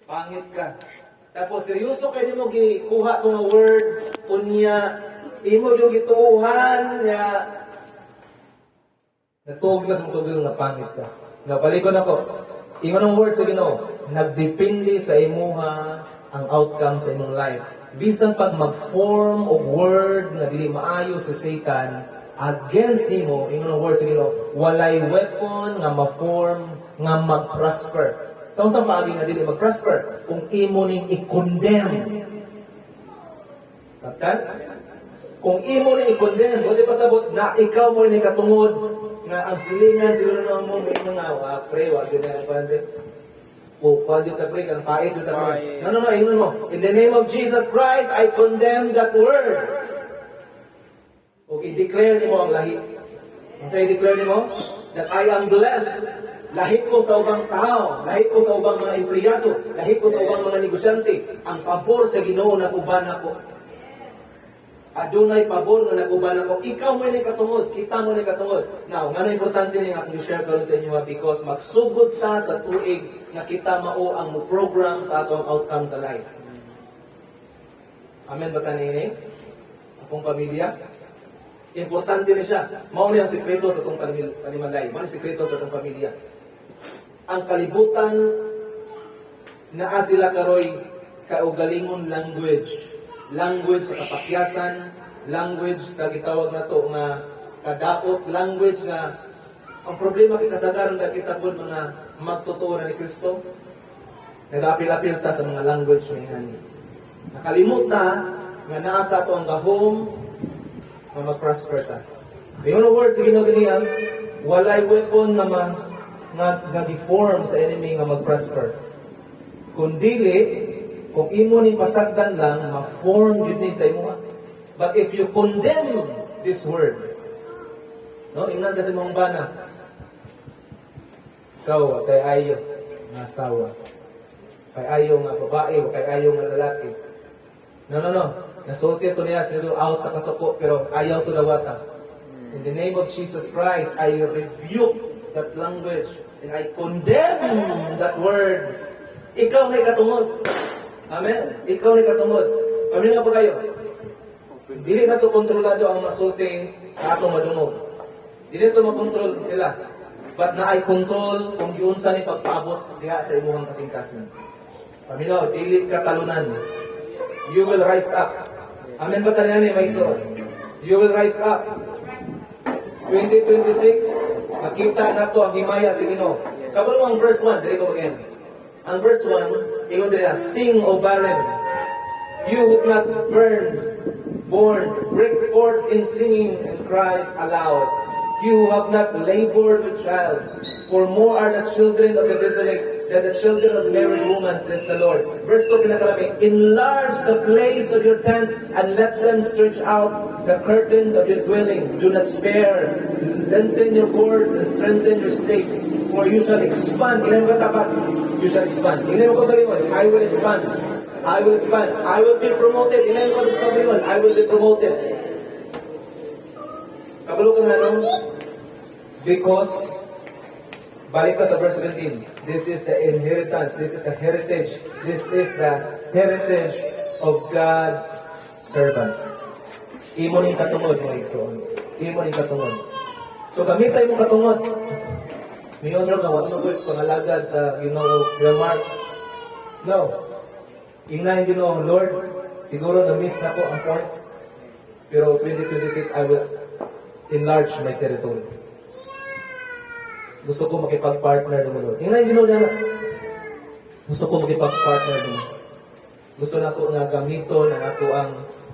Pangit ka. Tapos seryoso kayo mo gikuha ko nga word unya imo yung gituuhan ya natuog na sa mutugil nga pangit ka. Napalikon ako. Ingon ang word sa Ginoo, nagdepende sa imuha ang outcome sa imong life. Bisan pag mag-form og word nga dili maayo sa Satan against nimo, ingon ang word sa Ginoo, walay weapon nga ma-form nga mag-prosper. Sa unsang paagi nga dili mag-prosper kung imo ning i-condemn. Saktan? Kung imo ning i-condemn, buti pasabot na ikaw mo ning katungod nga ang silingan siguro na mo may mga pray wa gyud ang pande. O pwede ta pray kan pait ta pray. No, ingon mo. In the name of Jesus Christ, I condemn that word. Okay, declare nimo ang lahi. Ang say declare nimo that I am blessed. Lahi ko sa ubang tao, lahi ko sa ubang mga empleyado, lahi ko sa ubang mga negosyante. Ang pabor sa Ginoo naguban ako. Adunay pabor nga naguban ako. Ikaw mo ni katungod, kita mo ni katungod. Now, ngano importante ni nga akong share karon sa inyo because magsugod ta sa tuig nga kita mao ang program sa atong outcome sa life. Amen ba tayo ini? Akong pamilya? Importante na siya. Mao ni ang sekreto sa atong panimalay. Mao ni sekreto sa atong pamilya. Ang kalibutan naa sila karoy kaugalingon language. Language sa kapakyasan, language sa gitawag na to nga kadaot, language nga ang problema kita sa karon nga kita pud mga magtotoo na ni Kristo. Nagapil-apil ta sa mga language na yan. Nakalimot na nga naa sa ato ang gahom nga mag-prosper ta. So yung word sa Ginoo ganiyan, walay weapon nga deform sa enemy nga mag-prosper. Kundili kung imo ni pasagdan lang, ma-form yun ni sa imo. But if you condemn this word, no, ingnan kasi mong bana, ikaw, kay ayo, nga asawa. Kay ayo nga babae, o kay ayo nga lalaki. No. Nasulti ito niya, sila out sa kasuko, pero ayaw to dawata. In the name of Jesus Christ, I rebuke that language, and I condemn that word. Ikaw may katungod. Amen. Ikaw ni katungod. Kami nga po kayo. Dili na ito kontrolado ang masulti na ato madungog. Dili ito makontrol sila. But na ay control kung giunsa ni pagpaabot diha sa imuhang kasing-kasing. Paminaw, dili katalunan. You will rise up. Amen ba tayo ni Maiso? You will rise up. 2026, makita na to ang himaya sa Ginoo. Kabalo ang verse 1, dili ko again. Ang verse 1, ingon nila, sing, O barren, you who not born, break forth in singing and cry aloud. You who have not labored with child, for more are the children of the desolate than the children of married women, says the Lord. Verse 2, kinakalami, enlarge the place of your tent and let them stretch out the curtains of your dwelling. Do not spare, lengthen your cords and strengthen your stake. For you shall expand. Ilan ba tapat? You shall expand. Ilan mo kagalingon? I will expand. I will expand. I will be promoted. Ilan mo kagalingon? I will be promoted. Kabalo ka nga nung? Because, balik ka sa verse 17. This is the inheritance. This is the heritage. This is the heritage of God's servant. Imo ning katungod mo igsoon. Imo ning katungod. So gamitin mo katungod. Miyon sa mga pangalagad sa Ginoo grammar. No. Ingnan Ginoo, Lord, siguro na-miss na ko ang point. Pero 2026, I will enlarge my territory. Gusto ko makipag-partner ng Lord. Ingnan Ginoo na. Gusto ko makipag-partner ng Gusto na ko nga gamiton ang ako ang